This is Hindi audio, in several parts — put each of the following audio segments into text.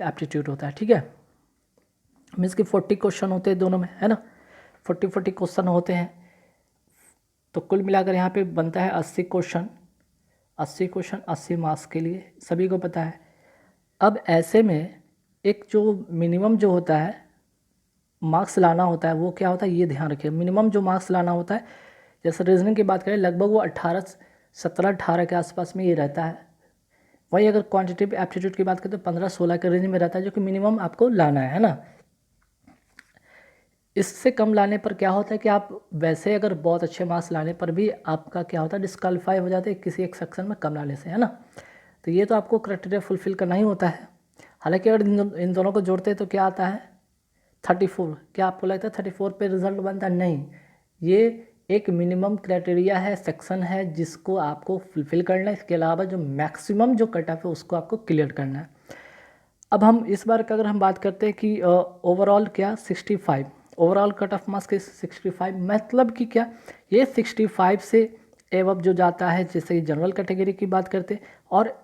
एप्टीट्यूड होता है, ठीक है। मीन्स कि 40 क्वेश्चन होते हैं दोनों में, है ना, 40 क्वेश्चन होते हैं। तो कुल मिलाकर यहाँ पे बनता है 80 क्वेश्चन, 80 मार्क्स के लिए, सभी को पता है। अब ऐसे में एक जो मिनिमम जो होता है मार्क्स लाना होता है वो क्या होता है, ये ध्यान रखिए। मिनिमम जो मार्क्स लाना होता है, जैसे रीजनिंग की बात करें लगभग वो 17-18 के आसपास में ये रहता है। वही अगर क्वांटिटेटिव एप्टीट्यूड की बात करें तो 15-16 के रेंज में रहता है, जो कि मिनिमम आपको लाना है ना। इससे कम लाने पर क्या होता है कि आप वैसे अगर बहुत अच्छे मार्क्स लाने पर भी आपका क्या होता है, डिस्क्वालीफाई हो जाते हैं किसी एक सेक्शन में कम लाने से, है ना। तो ये तो आपको क्राइटेरिया फुलफिल करना ही होता है। हालांकि अगर इन दोनों को जोड़ते हैं तो क्या आता है 34। क्या आपको लगता है 34 पे रिजल्ट बनता है? नहीं, ये एक मिनिमम क्राइटेरिया है, सेक्शन है जिसको आपको फुलफिल करना है। इसके अलावा जो मैक्सिमम जो कट ऑफ है उसको आपको क्लियर करना है। अब हम इस बार का अगर हम बात करते हैं कि ओवरऑल क्या 65, ओवरऑल कट ऑफ मार्क्स के 65, मतलब कि क्या ये 65 से एवब जो जाता है, जैसे कि जनरल कैटेगरी की बात करते हैं, और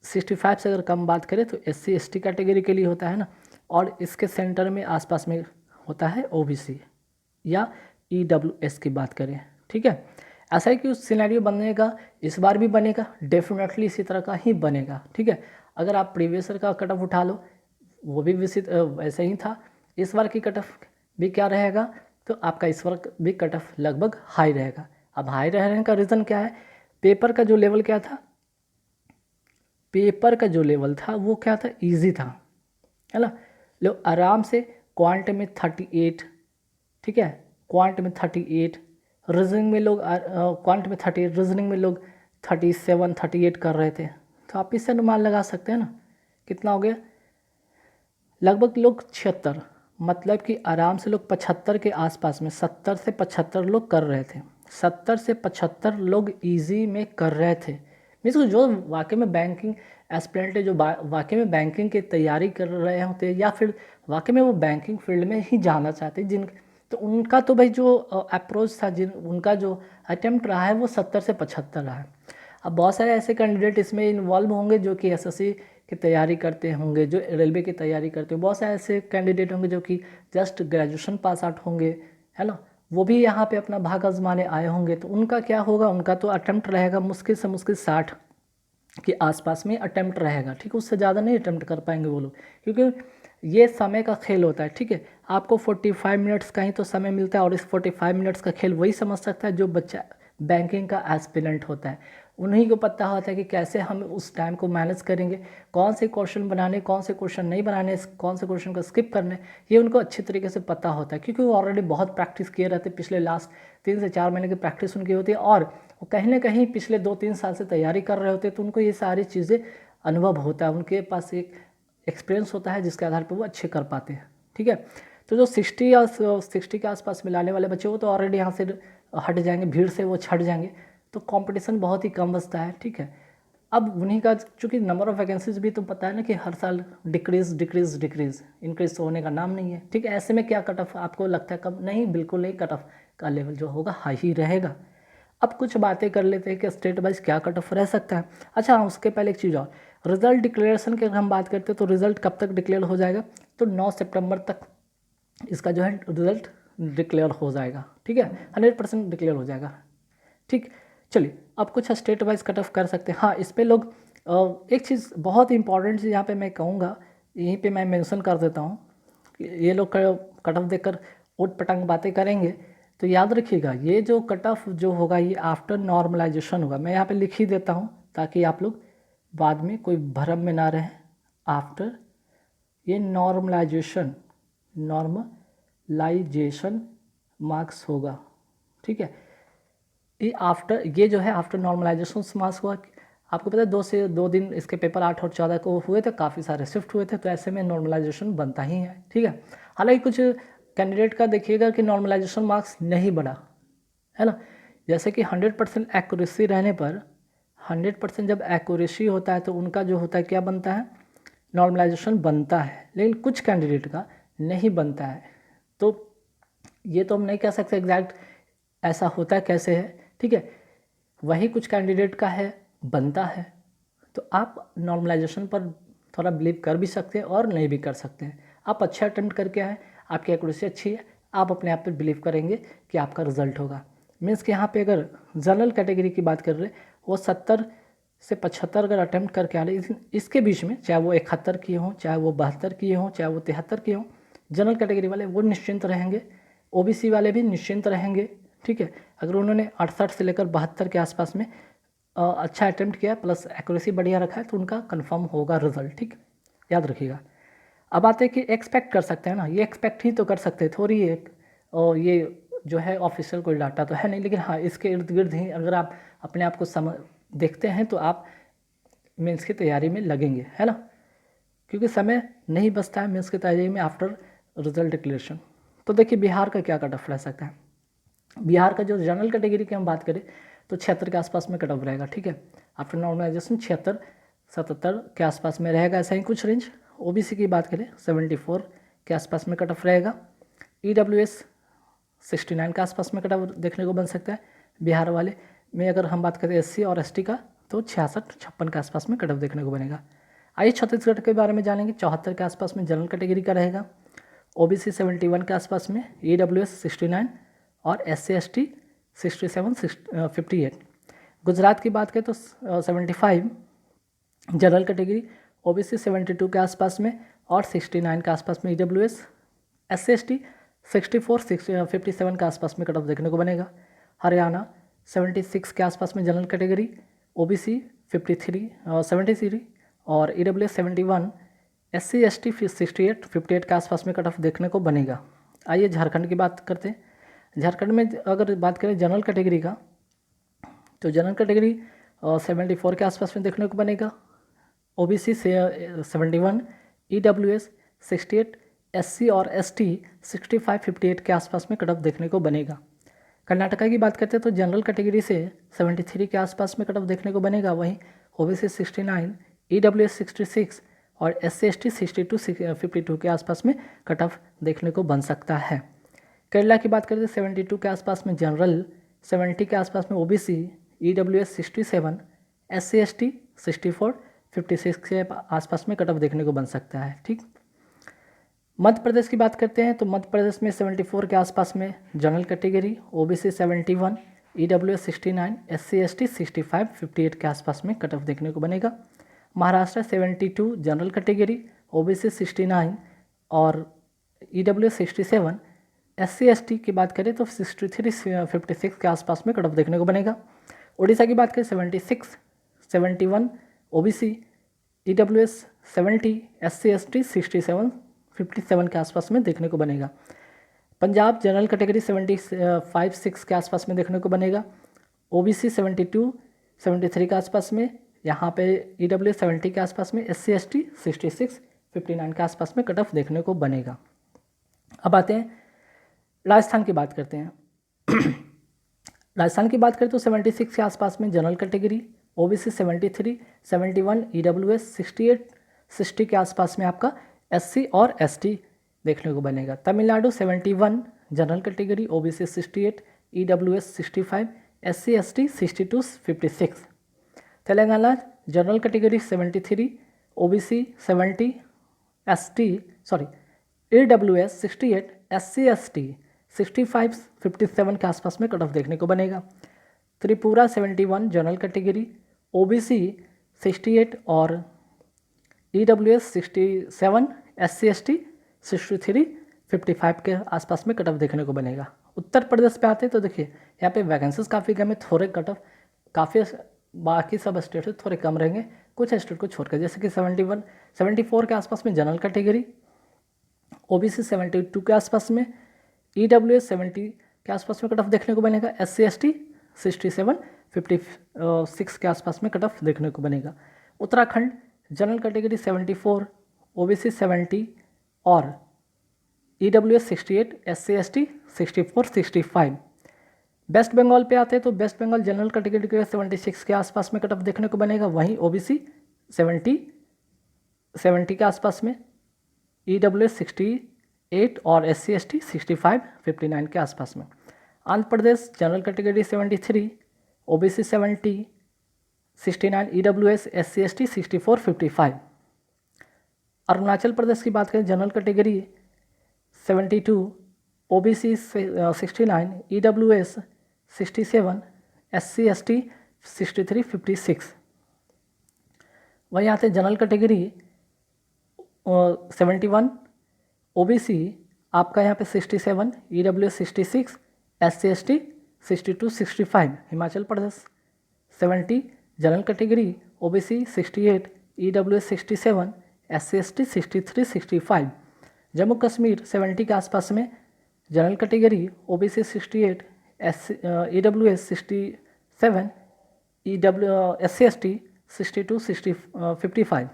65 से अगर कम बात करें तो SC/ST कैटेगरी के लिए होता है ना, और इसके सेंटर में आसपास में होता है OBC या EWS की बात करें, ठीक है। ऐसा है कि उस सिनेरियो बनने का इस बार भी बनेगा, डेफिनेटली इसी तरह का ही बनेगा, ठीक है। अगर आप प्रीवियस ईयर का कट ऑफ उठा लो वो भी वैसे ही था। इस बार की कट ऑफ भी क्या रहेगा, तो आपका इस बार भी कट ऑफ लगभग हाई रहेगा। अब हाई रहने का रीज़न क्या है, पेपर का जो लेवल क्या था, पेपर का जो लेवल था वो क्या था, ईजी था, है ना। लोग आराम से क्वांट में 38, ठीक है, क्वांट में 38, रीजनिंग में लोग क्वांट में 38, रीजनिंग में लोग 37 38 कर रहे थे। तो आप इससे अनुमान लगा सकते हैं ना कितना हो गया, लगभग लोग 76, मतलब कि आराम से लोग 75 के आसपास में 70 से 75 लोग कर रहे थे। 70 से 75 लोग इजी में कर रहे थे। मीन्स जो वाकई में बैंकिंग एस्पिरेंट है, जो वाकई में बैंकिंग की तैयारी कर रहे होते या फिर वाकई में वो बैंकिंग फील्ड में ही जाना चाहते जिन, तो उनका तो भाई जो अप्रोच था, जिन उनका जो अटेम्प्ट रहा है वो 70 से 75 रहा है। अब बहुत सारे ऐसे कैंडिडेट इसमें इन्वॉल्व होंगे जो कि SSC की तैयारी करते होंगे, जो रेलवे की तैयारी करते हैं, बहुत सारे ऐसे कैंडिडेट होंगे जो कि जस्ट ग्रेजुएशन पास आउट होंगे, है ना, वो भी यहाँ पे अपना भाग आजमाने आए होंगे। तो उनका क्या होगा, उनका तो अटेम्प्ट रहेगा मुश्किल से मुश्किल 60 के आसपास में अटेम्प्ट रहेगा, ठीक है, उससे ज़्यादा नहीं अटेम्प्ट कर पाएंगे वो लोग, क्योंकि ये समय का खेल होता है, ठीक है। आपको 45 मिनट्स का ही तो समय मिलता है, और इस 45 मिनट्स का खेल वही समझ सकता है जो बच्चा बैंकिंग का एस्पिरेंट होता है। उन्हीं को पता होता है कि कैसे हम उस टाइम को मैनेज करेंगे, कौन से क्वेश्चन बनाने, कौन से क्वेश्चन नहीं बनाने, कौन से क्वेश्चन को स्किप करने, ये उनको अच्छी तरीके से पता होता है, क्योंकि वो ऑलरेडी बहुत प्रैक्टिस किए रहते हैं। पिछले लास्ट 3 से 4 महीने की प्रैक्टिस उनकी होती है, और वो कहीं ना कहीं पिछले 2-3 साल से तैयारी कर रहे होते हैं। तो उनको ये सारी चीज़ें अनुभव होता है, उनके पास एक एक्सपीरियंस होता है जिसके आधार पर वो अच्छे कर पाते हैं, ठीक है। तो जो 60 या 60 के आसपास में लाने वाले बच्चे वो तो ऑलरेडी यहाँ से हट जाएंगे, भीड़ से वो छट जाएंगे, तो कंपटीशन बहुत ही कम बचता है, ठीक है। अब उन्हीं का चूँकि नंबर ऑफ़ वैकेंसीज भी तो पता है ना कि हर साल डिक्रीज़ इंक्रीज होने का नाम नहीं है, ठीक है। ऐसे में क्या कट ऑफ आपको लगता है कम? नहीं, बिल्कुल नहीं, कट ऑफ का लेवल जो होगा हाई ही रहेगा। अब कुछ बातें कर लेते हैं कि स्टेट वाइज क्या कट ऑफ रह सकता है। अच्छा हाँ, उसके पहले एक चीज़ और, रिजल्ट डिक्लेरेशन की अगर हम बात करते हैं तो रिजल्ट कब तक डिक्लेयर हो जाएगा, तो 9 सितंबर तक इसका जो है रिजल्ट डिक्लेयर हो जाएगा, ठीक है, 100% डिक्लेयर हो जाएगा, ठीक। चलिए अब कुछ स्टेट वाइज कट ऑफ कर सकते हैं। हाँ, इस पे लोग एक चीज़ बहुत इंपॉर्टेंट चीज़ यहाँ पे मैं कहूँगा, यहीं पे मैं मेंशन कर देता हूँ कि ये लोग कट ऑफ देखकर उट पटांग बातें करेंगे, तो याद रखिएगा ये जो कट ऑफ जो होगा ये आफ्टर नॉर्मलाइजेशन होगा। मैं यहाँ पे लिख ही देता हूँ ताकि आप लोग बाद में कोई भ्रम में ना रहें। आफ्टर ये नॉर्मलाइजेशन मार्क्स होगा, ठीक है। ये जो है आफ्टर नॉर्मलाइजेशन मार्क्स हुआ। आपको पता है 2 दिन इसके पेपर 8 और 14 को हुए थे, काफ़ी सारे शिफ्ट हुए थे, तो ऐसे में नॉर्मलाइजेशन बनता ही है, ठीक है। हालांकि कुछ कैंडिडेट का देखिएगा कि नॉर्मलाइजेशन मार्क्स नहीं बढ़ा, है ना। जैसे कि 100% एक्यूरेसी रहने पर, 100% जब एक्यूरेसी होता है तो उनका जो होता है क्या बनता है, नॉर्मलाइजेशन बनता है, लेकिन कुछ कैंडिडेट का नहीं बनता है। तो ये तो हम नहीं कह सकते एग्जैक्ट ऐसा होता है कैसे है, ठीक है। वही कुछ कैंडिडेट का है बनता है, तो आप नॉर्मलाइजेशन पर थोड़ा बिलीव कर भी सकते हैं और नहीं भी कर सकते हैं। आप अच्छा अटेम्प्ट करके आए, आपकी एक्यूरेसी अच्छी है, आप अपने आप पे बिलीव करेंगे कि आपका रिजल्ट होगा। मीन्स कि यहाँ पे अगर जनरल कैटेगरी की बात कर रहे हैं, वो 70 से 75 अगर अटेम्प्ट करके आ रहे, इसके बीच में चाहे वो 71 किए हों, चाहे वो 72 किए हों, चाहे वो 73 किए हों, जनरल कैटेगरी वाले वो निश्चिंत रहेंगे, ओबीसी वाले भी निश्चिंत रहेंगे। ठीक है, अगर उन्होंने 68 से लेकर 72 के आसपास में अच्छा अटेम्प्ट किया प्लस एक्यूरेसी बढ़िया रखा है तो उनका कंफर्म होगा रिजल्ट। ठीक, याद रखिएगा। अब आते हैं कि एक्सपेक्ट कर सकते हैं ना, ये एक्सपेक्ट ही तो कर सकते हैं, थोड़ी एक और ये जो है ऑफिशियल कोई डाटा तो है नहीं, लेकिन हाँ इसके इर्द गिर्द ही अगर आप अपने आप को देखते हैं तो आप मेंस की तैयारी में लगेंगे, है ना, क्योंकि समय नहीं बचता है मेंस की तैयारी में आफ्टर रिजल्ट डिक्लेरेशन। तो देखिए बिहार का क्या कट ऑफ रह सकता है। बिहार का जो जनरल कैटेगरी की हम बात करें तो 76 के आसपास में कट ऑफ रहेगा। ठीक है, आफ्टर नॉर्मलाइजेशन 76-77 के आसपास में रहेगा, ऐसा ही कुछ रेंज। ओबीसी की बात करें 74 के आसपास में कट ऑफ रहेगा। ईडब्ल्यूएस 69 के आसपास में कट ऑफ देखने को बन सकता है। बिहार वाले में अगर हम बात करें एससी और एसटी का तो 66-56 के आसपास में कट ऑफ देखने को बनेगा। आइए छत्तीसगढ़ के बारे में जानेंगे। 74 के आसपास में जनरल कैटेगरी का रहेगा, ओबीसी 71 के आसपास में, ईडब्ल्यूएस 69 और एससी एसटी 67-58। गुजरात की बात करें तो 75 जनरल कैटेगरी, ओबीसी 72 के आसपास में और 69 के आसपास में ईडब्ल्यूएस, एससी एसटी 64-57 के आसपास में कट ऑफ देखने को बनेगा। हरियाणा 76 के आसपास में जनरल कैटेगरी, ओबीसी 73 और ईडब्ल्यूएस 71, एससी एसटी 68-58 के आसपास में कट ऑफ देखने को बनेगा। आइए झारखंड की बात करते हैं। झारखंड में अगर बात करें जनरल कैटेगरी का तो जनरल कैटेगरी 74 के आसपास में देखने को बनेगा, ओबीसी 71, ईडब्ल्यूएस 68, एससी और एसटी 65-58 के आसपास में कट ऑफ देखने को बनेगा। कर्नाटका की बात करते हैं तो जनरल कैटेगरी से 73 के आसपास में कट ऑफ देखने को बनेगा, वहीं ओबीसी 69, ईडब्ल्यूएस 66 और एससी एसटी 62-52 के आसपास में कट ऑफ देखने को बन सकता है। केरला की बात करते हैं 72 के आसपास में जनरल, 70 के आसपास में ओबीसी, ईडब्ल्यूएस 67, एससी एसटी 64-56 के आसपास में कट ऑफ देखने को बन सकता है। ठीक, मध्य प्रदेश की बात करते हैं तो मध्य प्रदेश में 74 के आसपास में general category, OBC 71, EWS 69, SC ST 65-58 के आसपास में कट ऑफ देखने को बनेगा। महाराष्ट्र 72 जनरल कैटेगरी, ओबीसी 69 और ईडब्ल्यूएस 67, एससी एसटी की बात करें तो 63-56 के आसपास में कट ऑफ देखने को बनेगा। उड़ीसा की बात करें 76, 71 ओबीसी, ईडब्ल्यूएस 70, एससी एसटी 67-57 के आसपास में देखने को बनेगा। पंजाब जनरल कैटेगरी 75-6 के आसपास में देखने को बनेगा, ओबीसी 72-73 के आसपास में, यहाँ पे ईडब्ल्यूएस 70 के आसपास में, एससी एसटी 66-59 के आसपास में कट ऑफ देखने को बनेगा। अब आते हैं राजस्थान की बात करते हैं। राजस्थान की बात करें तो 76 के आसपास में जनरल कैटेगरी, ओबीसी 73, 71, ईडब्ल्यूएस 68, 60 के आसपास में आपका एससी और एसटी देखने को बनेगा। Tamil Nadu 71 general category, OBC 68, EWS 65, SC ST 62-56। Telangana general category 73, OBC 70, EWS 68, SC ST 65-57 के आसपास में कट ऑफ देखने को बनेगा। त्रिपुरा 71 जनरल कैटेगरी, ओबीसी 68 और ईडब्ल्यूएस 67, एससी एसटी 63-55 के आसपास में कट ऑफ देखने को बनेगा। उत्तर प्रदेश पे आते हैं तो देखिए यहाँ पे वैकेंसीज काफ़ी कम है, थोड़े कट ऑफ काफ़ी बाकी सब स्टेट से थोड़े कम रहेंगे, कुछ स्टेट को छोड़कर, जैसे कि 74 के आसपास में जनरल कैटेगरी, ओबीसी 72 के आसपास में, ईडब्ल्यूएस 70 के आसपास में कट ऑफ देखने को बनेगा, एससी एसटी 67-56 के आसपास में कट ऑफ देखने को बनेगा। उत्तराखंड जनरल कैटेगरी 74, ओबीसी 70 और EWS 68, SC ST 64-65। West Bengal पे आते हैं तो वेस्ट बंगाल जनरल कैटेगरी के 76 के आसपास में कट ऑफ देखने को बनेगा, वहीं ओबीसी 70 के आसपास में, ईडब्ल्यूएस 68 और एससी एसटी 65-59 के आसपास में। Andhra Pradesh general category 73, OBC 70, 69, EWS, SC ST 64-55। Arunachal Pradesh की बात करें general category 72, OBC 69, EWS 67, SC ST 63 56। वहीं आते जनरल कैटेगरी 71, OBC आपका यहाँ पे 67, EWS 66, SC ST 62 65। Himachal Pradesh 70 general category, OBC 68, EWS 67, SC ST 63 65। Jammu Kashmir 70 के आसपास में general category, OBC 68, EWS 67, SC ST 62 55।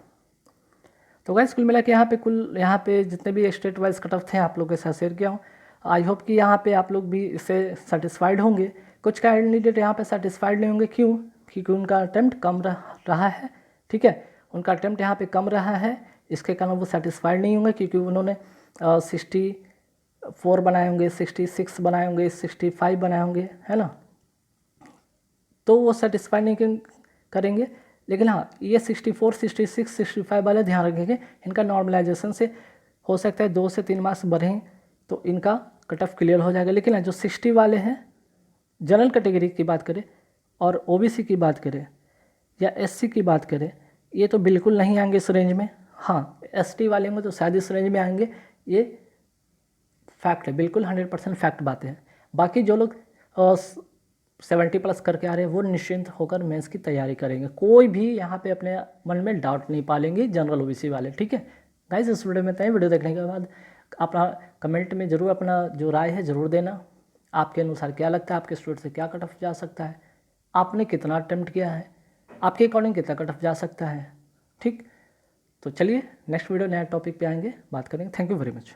तो गाइस कुल मिला के यहाँ पे जितने भी स्टेट वाइज कट ऑफ थे आप लोगों के साथ शेयर किया हूँ। आई होप कि यहाँ पे आप लोग भी इससे सेटिस्फाइड होंगे। कुछ कैंडिडेट यहाँ पे सेटिस्फाइड नहीं होंगे, क्यों? क्योंकि उनका अटेम्प्ट कम रहा है, ठीक है, उनका अटेम्प्ट यहाँ पे कम रहा है, इसके कारण वो सेटिस्फाइड नहीं होंगे, क्योंकि उन्होंने 64 बनाए होंगे, 66 बनाए होंगे, 65 बनाए होंगे, है ना, तो वो सेटिस्फाइड नहीं करेंगे। लेकिन हाँ, ये 64, 66, 65 वाले ध्यान रखेंगे, इनका नॉर्मलाइजेशन से हो सकता है 2 से 3 मार्क्स बढ़ें तो इनका कट ऑफ क्लियर हो जाएगा। लेकिन जो 60 वाले हैं, जनरल कैटेगरी की बात करें और OBC की बात करें या SC की बात करें, ये तो बिल्कुल नहीं आएंगे इस रेंज में। हाँ, ST वाले होंगे तो शायद इस रेंज में आएंगे, ये फैक्ट है, बिल्कुल 100% फैक्ट बातें हैं। बाकी जो लोग 70+ करके आ रहे हैं वो निश्चिंत होकर मेंस की तैयारी करेंगे, कोई भी यहाँ पे अपने मन में डाउट नहीं पालेंगे जनरल OBC वाले, ठीक है गाइस। इस वीडियो में वीडियो देखने के बाद अपना कमेंट में ज़रूर अपना जो राय है ज़रूर देना, आपके अनुसार क्या लगता है, आपके स्टूडेंट से क्या कट ऑफ जा सकता है, आपने कितना अटेम्प्ट किया है, आपके अकॉर्डिंग कितना कट ऑफ जा सकता है, ठीक। तो चलिए नेक्स्ट वीडियो नया टॉपिक पे आएंगे, बात करेंगे। Thank you very much.